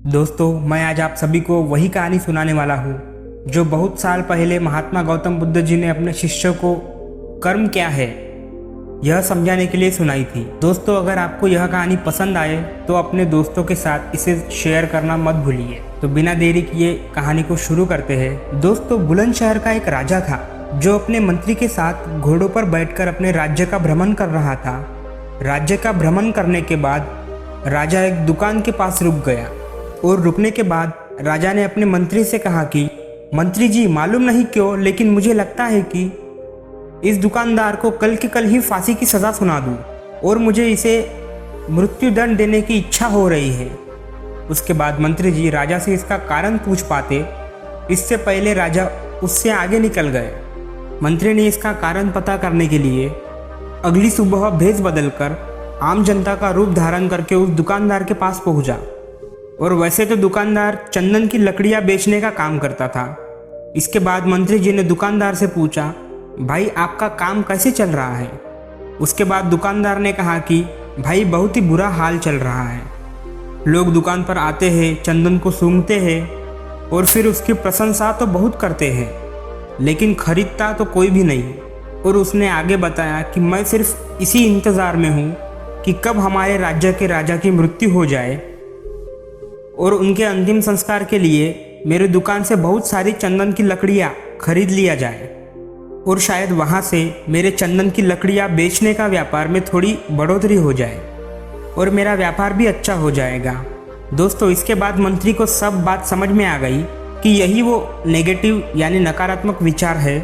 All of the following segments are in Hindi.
दोस्तों, मैं आज आप सभी को वही कहानी सुनाने वाला हूँ जो बहुत साल पहले महात्मा गौतम बुद्ध जी ने अपने शिष्यों को कर्म क्या है यह समझाने के लिए सुनाई थी। दोस्तों, अगर आपको यह कहानी पसंद आए तो अपने दोस्तों के साथ इसे शेयर करना मत भूलिए। तो बिना देरी किए कहानी को शुरू करते हैं। दोस्तों, बुलंदशहर का एक राजा था जो अपने मंत्री के साथ घोड़ों पर बैठकर अपने राज्य का भ्रमण कर रहा था। राज्य का भ्रमण करने के बाद राजा एक दुकान के पास रुक गया और रुकने के बाद राजा ने अपने मंत्री से कहा कि मंत्री जी, मालूम नहीं क्यों लेकिन मुझे लगता है कि इस दुकानदार को कल के कल ही फांसी की सज़ा सुना दूं और मुझे इसे मृत्युदंड देने की इच्छा हो रही है। उसके बाद मंत्री जी राजा से इसका कारण पूछ पाते, इससे पहले राजा उससे आगे निकल गए। मंत्री ने इसका कारण पता करने के लिए अगली सुबह भेष बदलकर आम जनता का रूप धारण करके उस दुकानदार के पास पहुंचा। और वैसे तो दुकानदार चंदन की लकड़ियां बेचने का काम करता था। इसके बाद मंत्री जी ने दुकानदार से पूछा, भाई आपका काम कैसे चल रहा है? उसके बाद दुकानदार ने कहा कि भाई बहुत ही बुरा हाल चल रहा है। लोग दुकान पर आते हैं, चंदन को सूंघते हैं और फिर उसकी प्रशंसा तो बहुत करते हैं, लेकिन खरीदता तो कोई भी नहीं। और उसने आगे बताया कि मैं सिर्फ इसी इंतज़ार में हूँ कि कब हमारे राज्य के राजा की मृत्यु हो जाए और उनके अंतिम संस्कार के लिए मेरे दुकान से बहुत सारी चंदन की लकड़ियाँ खरीद लिया जाए और शायद वहाँ से मेरे चंदन की लकड़ियाँ बेचने का व्यापार में थोड़ी बढ़ोतरी हो जाए और मेरा व्यापार भी अच्छा हो जाएगा। दोस्तों, इसके बाद मंत्री को सब बात समझ में आ गई कि यही वो नेगेटिव यानी नकारात्मक विचार है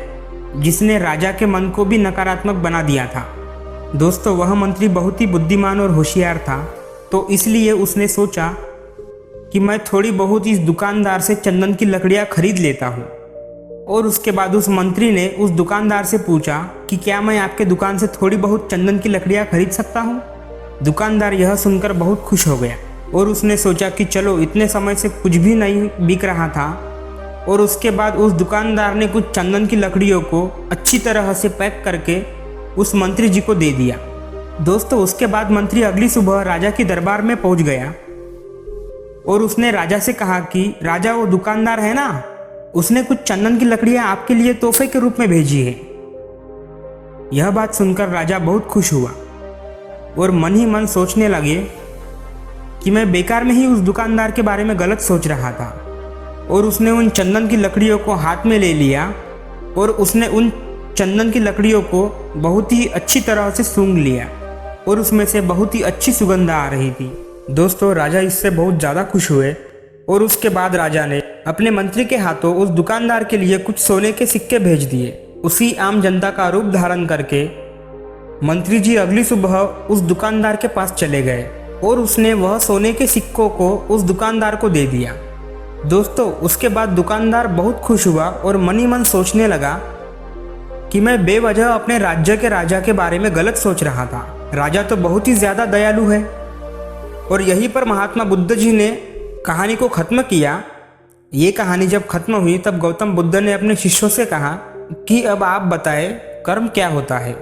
जिसने राजा के मन को भी नकारात्मक बना दिया था। दोस्तों, वह मंत्री बहुत ही बुद्धिमान और होशियार था, तो इसलिए उसने सोचा कि मैं थोड़ी बहुत इस दुकानदार से चंदन की लकड़ियाँ खरीद लेता हूँ। और उसके बाद उस मंत्री ने उस दुकानदार से पूछा कि क्या मैं आपके दुकान से थोड़ी बहुत चंदन की लकड़ियाँ खरीद सकता हूँ? दुकानदार यह सुनकर बहुत खुश हो गया और उसने सोचा कि चलो, इतने समय से कुछ भी नहीं बिक रहा था। और उसके बाद उस दुकानदार ने कुछ चंदन की लकड़ियों को अच्छी तरह से पैक करके उस मंत्री जी को दे दिया। दोस्तों, उसके बाद मंत्री अगली सुबह राजा के दरबार में पहुँच गया और उसने राजा से कहा कि राजा, वो दुकानदार है ना, उसने कुछ चंदन की लकड़ियां आपके लिए तोहफे के रूप में भेजी है। यह बात सुनकर राजा बहुत खुश हुआ और मन ही मन सोचने लगे कि मैं बेकार में ही उस दुकानदार के बारे में गलत सोच रहा था। और उसने उन चंदन की लकड़ियों को हाथ में ले लिया और उसने उन चंदन की लकड़ियों को बहुत ही अच्छी तरह से सूंघ लिया और उसमें से बहुत ही अच्छी सुगंध आ रही थी। दोस्तों, राजा इससे बहुत ज़्यादा खुश हुए और उसके बाद राजा ने अपने मंत्री के हाथों उस दुकानदार के लिए कुछ सोने के सिक्के भेज दिए। उसी आम जनता का रूप धारण करके मंत्री जी अगली सुबह उस दुकानदार के पास चले गए और उसने वह सोने के सिक्कों को उस दुकानदार को दे दिया। दोस्तों, उसके बाद दुकानदार बहुत खुश हुआ और मन ही मन सोचने लगा कि मैं बेवजह अपने राज्य के राजा के बारे में गलत सोच रहा था। राजा तो बहुत ही ज़्यादा दयालु है। और यहीं पर महात्मा बुद्ध जी ने कहानी को ख़त्म किया। ये कहानी जब ख़त्म हुई तब गौतम बुद्ध ने अपने शिष्यों से कहा कि अब आप बताएं कर्म क्या होता है।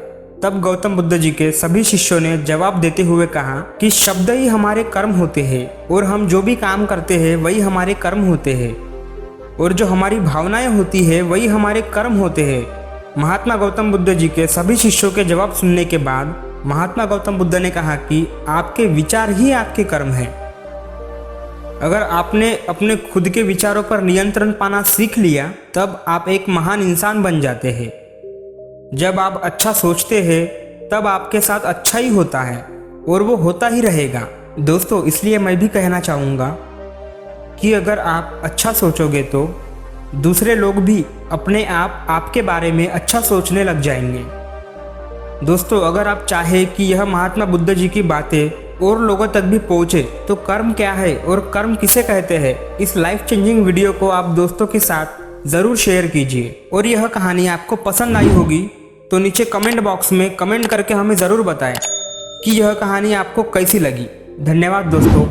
तब गौतम बुद्ध जी के सभी शिष्यों ने जवाब देते हुए कहा कि शब्द ही हमारे कर्म होते हैं और हम जो भी काम करते हैं वही हमारे कर्म होते हैं और जो हमारी भावनाएं होती है वही हमारे कर्म होते हैं। महात्मा गौतम बुद्ध जी के सभी शिष्यों के जवाब सुनने के बाद महात्मा गौतम बुद्ध ने कहा कि आपके विचार ही आपके कर्म हैं। अगर आपने अपने खुद के विचारों पर नियंत्रण पाना सीख लिया तब आप एक महान इंसान बन जाते हैं। जब आप अच्छा सोचते हैं तब आपके साथ अच्छा ही होता है और वो होता ही रहेगा। दोस्तों, इसलिए मैं भी कहना चाहूँगा कि अगर आप अच्छा सोचोगे तो दूसरे लोग भी अपने आप आपके बारे में अच्छा सोचने लग जाएंगे। दोस्तों, अगर आप चाहें कि यह महात्मा बुद्ध जी की बातें और लोगों तक भी पहुँचे तो कर्म क्या है और कर्म किसे कहते हैं, इस लाइफ चेंजिंग वीडियो को आप दोस्तों के साथ ज़रूर शेयर कीजिए। और यह कहानी आपको पसंद आई होगी तो नीचे कमेंट बॉक्स में कमेंट करके हमें ज़रूर बताएं कि यह कहानी आपको कैसी लगी। धन्यवाद दोस्तों।